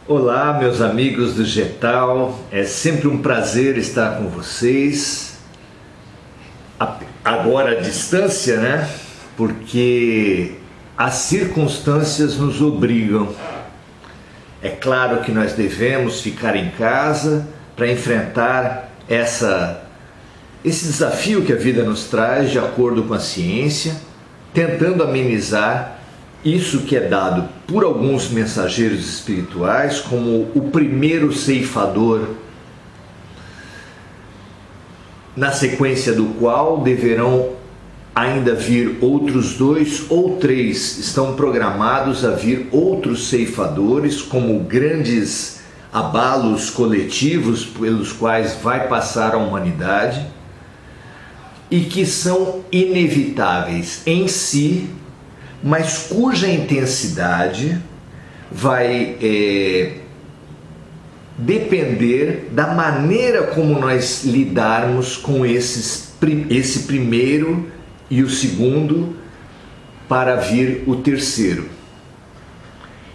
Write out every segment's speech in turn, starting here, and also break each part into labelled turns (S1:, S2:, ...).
S1: Olá, meus amigos do Getal, é sempre um prazer estar com vocês, agora à distância, né? Porque as circunstâncias nos obrigam. É claro que nós devemos ficar em casa para enfrentar esse desafio que a vida nos traz, de acordo com a ciência, tentando amenizar isso que é dado por alguns mensageiros espirituais como o primeiro ceifador, na sequência do qual deverão ainda vir outros 2 ou 3, estão programados a vir outros ceifadores como grandes abalos coletivos pelos quais vai passar a humanidade e que são inevitáveis em si, mas cuja intensidade vai depender da maneira como nós lidarmos com esse primeiro e o segundo, para vir o terceiro.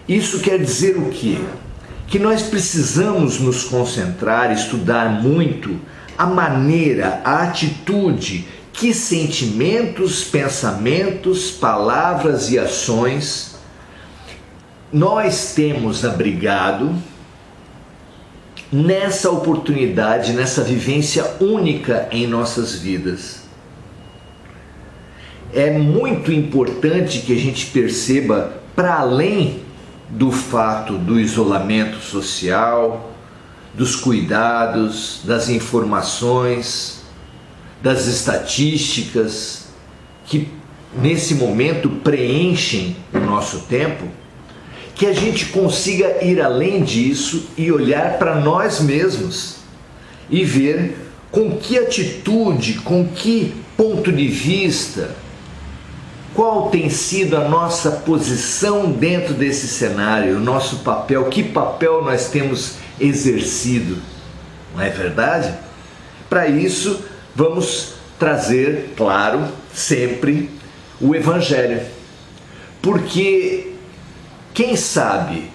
S1: Isso quer dizer o quê? Que nós precisamos nos concentrar, estudar muito a maneira, a atitude, que sentimentos, pensamentos, palavras e ações nós temos abrigado nessa oportunidade, nessa vivência única em nossas vidas. É muito importante que a gente perceba, para além do fato do isolamento social, dos cuidados, das informações, das estatísticas que nesse momento preenchem o nosso tempo, que a gente consiga ir além disso e olhar para nós mesmos e ver com que atitude, com que ponto de vista, qual tem sido a nossa posição dentro desse cenário, o nosso papel, que papel nós temos exercido, não é verdade? Para isso, vamos trazer, claro, sempre o Evangelho. Porque, quem sabe,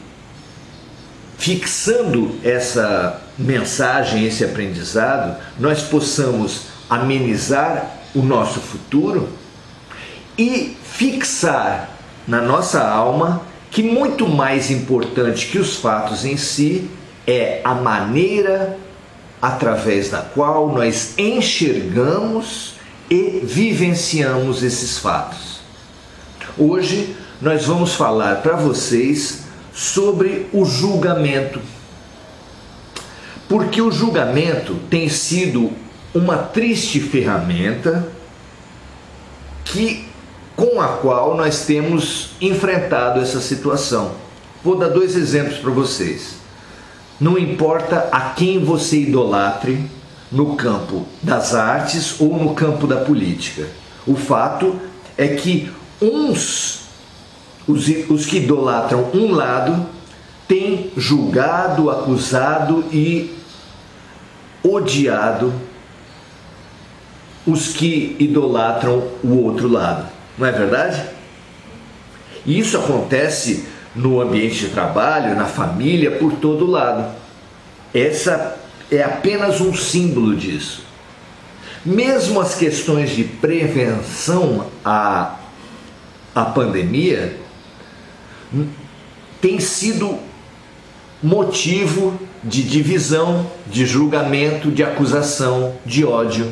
S1: fixando essa mensagem, esse aprendizado, nós possamos amenizar o nosso futuro e fixar na nossa alma que muito mais importante que os fatos em si é a maneira através da qual nós enxergamos e vivenciamos esses fatos. Hoje nós vamos falar para vocês sobre o julgamento, porque o julgamento tem sido uma triste ferramenta com a qual nós temos enfrentado essa situação. Vou dar 2 exemplos para vocês. Não importa a quem você idolatre no campo das artes ou no campo da política. O fato é que os que idolatram um lado, têm julgado, acusado e odiado os que idolatram o outro lado. Não é verdade? E isso acontece no ambiente de trabalho, na família, por todo lado. Essa é apenas um símbolo disso. Mesmo as questões de prevenção à pandemia têm sido motivo de divisão, de julgamento, de acusação, de ódio.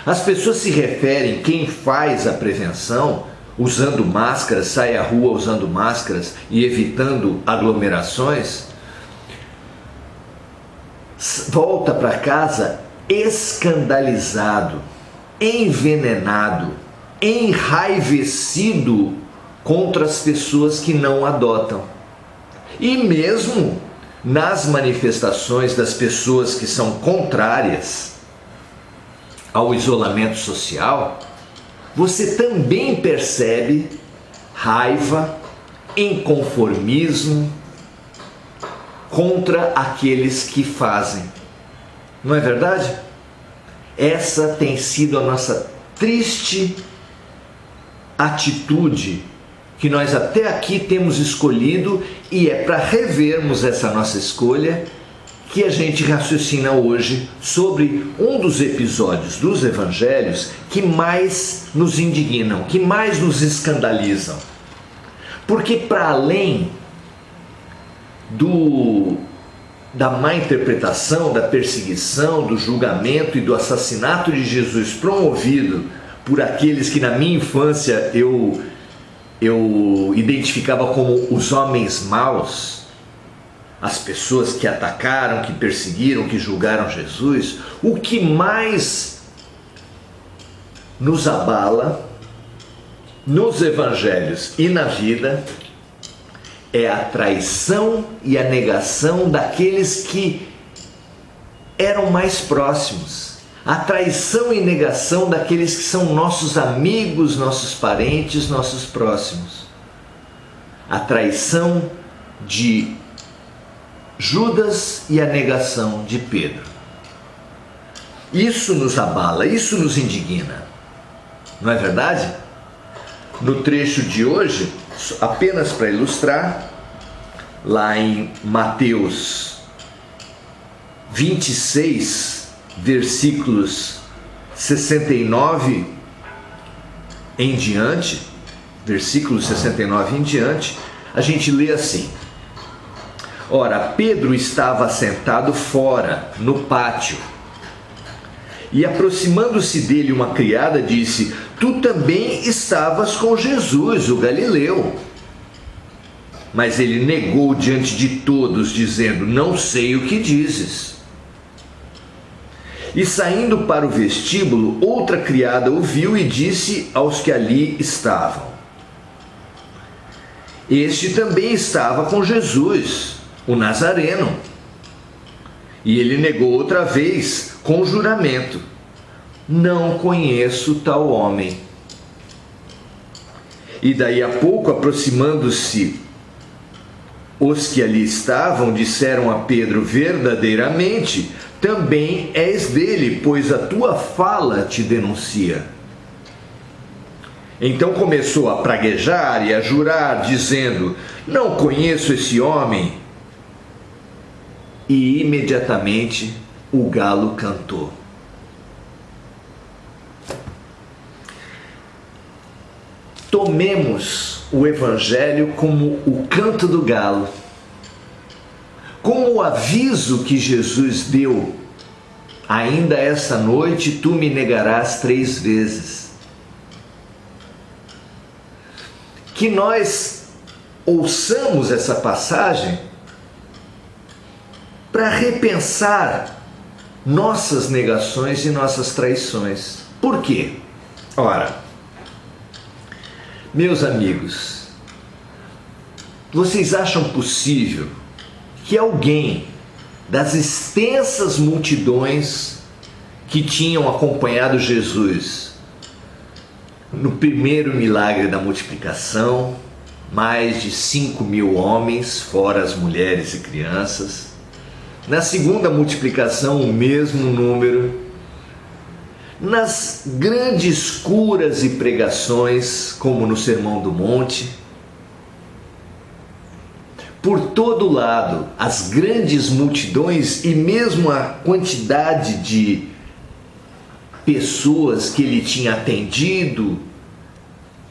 S1: As pessoas se referem, quem faz a prevenção, usando máscaras, sai à rua usando máscaras e evitando aglomerações, volta para casa escandalizado, envenenado, enraivecido contra as pessoas que não adotam. E mesmo nas manifestações das pessoas que são contrárias ao isolamento social, você também percebe raiva, inconformismo contra aqueles que fazem. Não é verdade? Essa tem sido a nossa triste atitude que nós até aqui temos escolhido, e é para revermos essa nossa escolha que a gente raciocina hoje sobre um dos episódios dos evangelhos que mais nos indignam, que mais nos escandalizam. Porque para além da má interpretação, da perseguição, do julgamento e do assassinato de Jesus promovido por aqueles que na minha infância eu identificava como os homens maus, as pessoas que atacaram, que perseguiram, que julgaram Jesus, o que mais nos abala nos evangelhos e na vida é a traição e a negação daqueles que eram mais próximos. A traição e negação daqueles que são nossos amigos, nossos parentes, nossos próximos. A traição de Judas e a negação de Pedro. Isso nos abala, isso nos indigna. Não é verdade? No trecho de hoje, apenas para ilustrar, lá em Mateus 26, versículos 69 em diante, a gente lê assim: Ora, Pedro estava sentado fora, no pátio, e aproximando-se dele uma criada disse: Tu também estavas com Jesus, o Galileu. Mas ele negou diante de todos, dizendo: Não sei o que dizes. E saindo para o vestíbulo, outra criada o viu e disse aos que ali estavam: Este também estava com Jesus, o Nazareno. E ele negou outra vez, com juramento: Não conheço tal homem. E daí a pouco, aproximando-se os que ali estavam, disseram a Pedro: Verdadeiramente, também és dele, pois a tua fala te denuncia. Então começou a praguejar e a jurar, dizendo: Não conheço esse homem. E imediatamente o galo cantou. Tomemos o Evangelho como o canto do galo, como o aviso que Jesus deu: ainda esta noite tu me negarás 3 vezes. Que nós ouçamos essa passagem para repensar nossas negações e nossas traições. Por quê? Ora, meus amigos, vocês acham possível que alguém das extensas multidões que tinham acompanhado Jesus no primeiro milagre da multiplicação, mais de 5.000 homens, fora as mulheres e crianças, na segunda multiplicação o mesmo número, nas grandes curas e pregações, como no Sermão do Monte, por todo lado, as grandes multidões e mesmo a quantidade de pessoas que ele tinha atendido,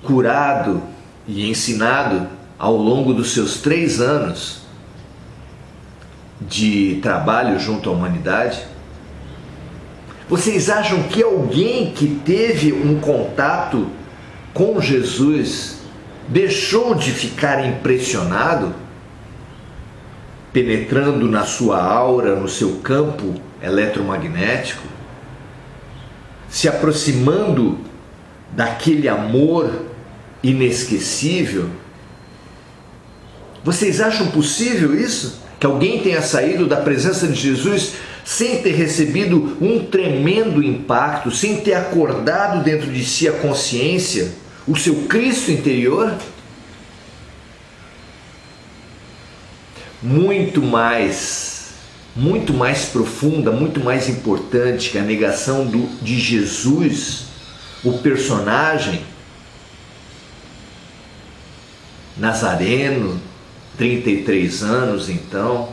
S1: curado e ensinado ao longo dos seus 3 anos de trabalho junto à humanidade. Vocês acham que alguém que teve um contato com Jesus deixou de ficar impressionado, penetrando na sua aura, no seu campo eletromagnético, se aproximando daquele amor inesquecível? Vocês acham possível isso? Que alguém tenha saído da presença de Jesus sem ter recebido um tremendo impacto, sem ter acordado dentro de si a consciência, o seu Cristo interior? Muito mais profunda, muito mais importante que a negação de Jesus, o personagem, Nazareno, 33 anos então.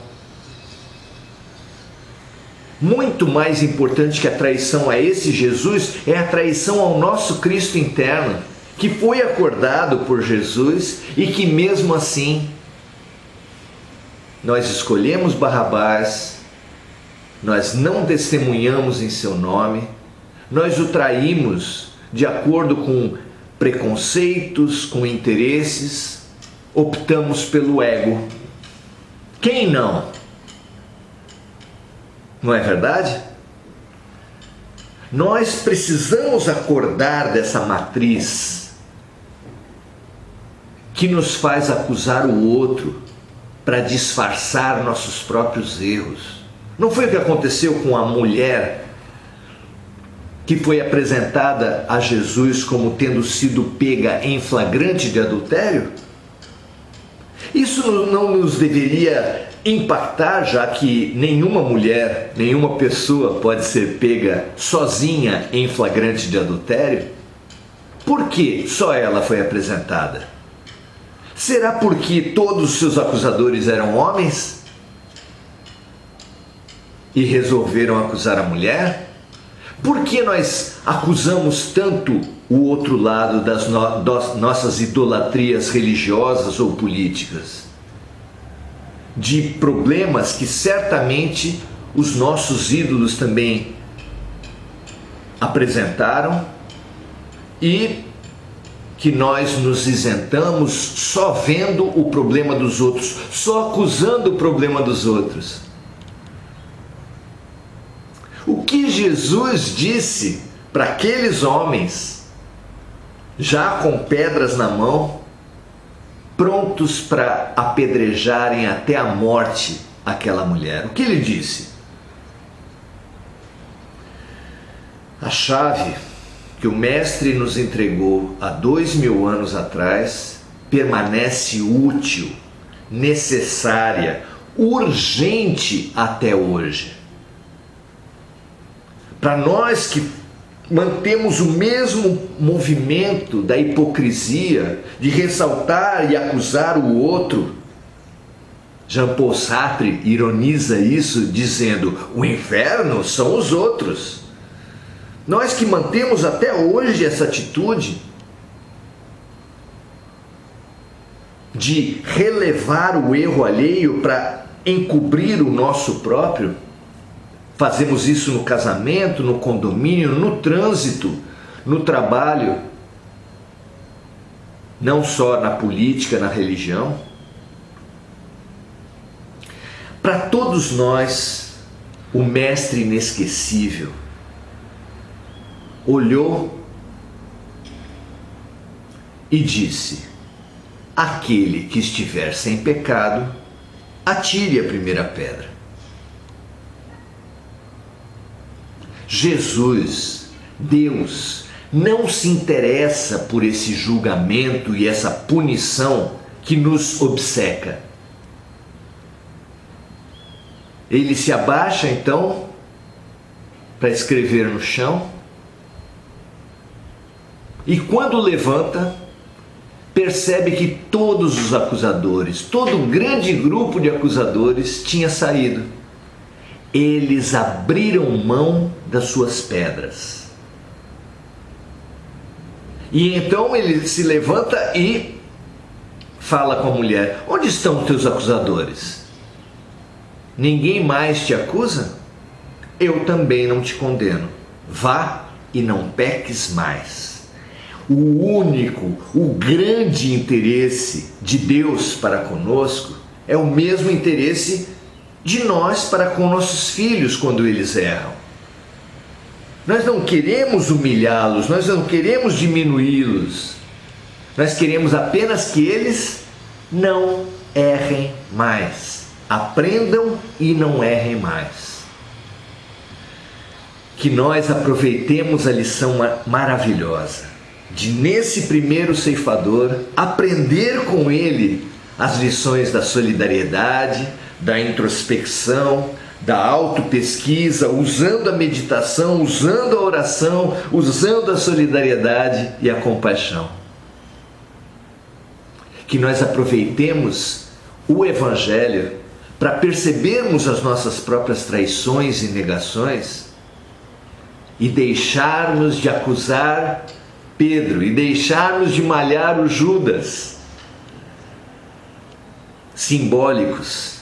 S1: Muito mais importante que a traição a esse Jesus é a traição ao nosso Cristo interno, que foi acordado por Jesus e que mesmo assim nós escolhemos Barrabás, nós não testemunhamos em seu nome, nós o traímos de acordo com preconceitos, com interesses, optamos pelo ego. Quem não? Não é verdade? Nós precisamos acordar dessa matriz que nos faz acusar o outro para disfarçar nossos próprios erros. Não foi o que aconteceu com a mulher que foi apresentada a Jesus como tendo sido pega em flagrante de adultério? Isso não nos deveria impactar, já que nenhuma mulher, nenhuma pessoa pode ser pega sozinha em flagrante de adultério? Por que só ela foi apresentada? Será porque todos os seus acusadores eram homens e resolveram acusar a mulher? Por que nós acusamos tanto o outro lado das nossas idolatrias religiosas ou políticas? De problemas que certamente os nossos ídolos também apresentaram e que nós nos isentamos só vendo o problema dos outros, só acusando o problema dos outros. O que Jesus disse para aqueles homens, já com pedras na mão, prontos para apedrejarem até a morte aquela mulher? O que ele disse? A chave que o Mestre nos entregou há 2000 anos atrás permanece útil, necessária, urgente até hoje. Para nós que mantemos o mesmo movimento da hipocrisia, de ressaltar e acusar o outro, Jean-Paul Sartre ironiza isso dizendo: o inferno são os outros. Nós que mantemos até hoje essa atitude de relevar o erro alheio para encobrir o nosso próprio, fazemos isso no casamento, no condomínio, no trânsito, no trabalho, não só na política, na religião. Para todos nós, o Mestre inesquecível olhou e disse: aquele que estiver sem pecado, atire a primeira pedra. Jesus, Deus, não se interessa por esse julgamento e essa punição que nos obceca. Ele se abaixa então para escrever no chão e quando levanta, percebe que todos os acusadores, todo o grande grupo de acusadores tinha saído. Eles abriram mão das suas pedras. E então ele se levanta e fala com a mulher: onde estão os teus acusadores? Ninguém mais te acusa? Eu também não te condeno. Vá e não peques mais. O grande interesse de Deus para conosco é o mesmo interesse de nós para com nossos filhos quando eles erram. Nós não queremos humilhá-los, nós não queremos diminuí-los. Nós queremos apenas que eles não errem mais. Aprendam e não errem mais. Que nós aproveitemos a lição maravilhosa de, nesse primeiro ceifador, aprender com ele as lições da solidariedade, da introspecção, da autopesquisa, usando a meditação, usando a oração, usando a solidariedade e a compaixão. que nós aproveitemos o Evangelho para percebermos as nossas próprias traições e negações e deixarmos de acusar Pedro e deixarmos de malhar o Judas, simbólicos,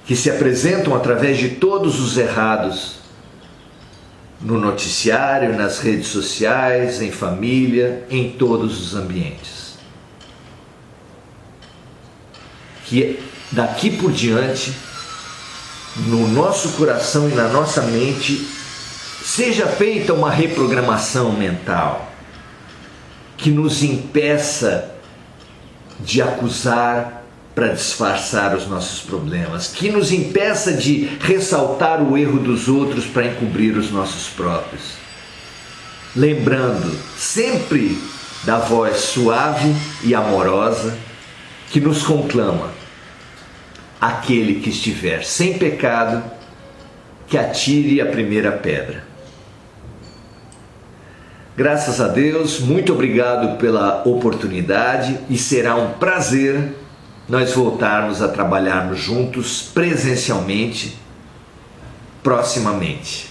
S1: que se apresentam através de todos os errados, no noticiário, nas redes sociais, em família, em todos os ambientes. Que daqui por diante, no nosso coração e na nossa mente, seja feita uma reprogramação mental que nos impeça de acusar para disfarçar os nossos problemas, que nos impeça de ressaltar o erro dos outros para encobrir os nossos próprios. Lembrando sempre da voz suave e amorosa que nos conclama: aquele que estiver sem pecado, que atire a primeira pedra. Graças a Deus, muito obrigado pela oportunidade e será um prazer nós voltarmos a trabalharmos juntos presencialmente proximamente.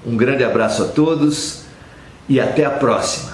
S1: Um grande abraço a todos e até a próxima.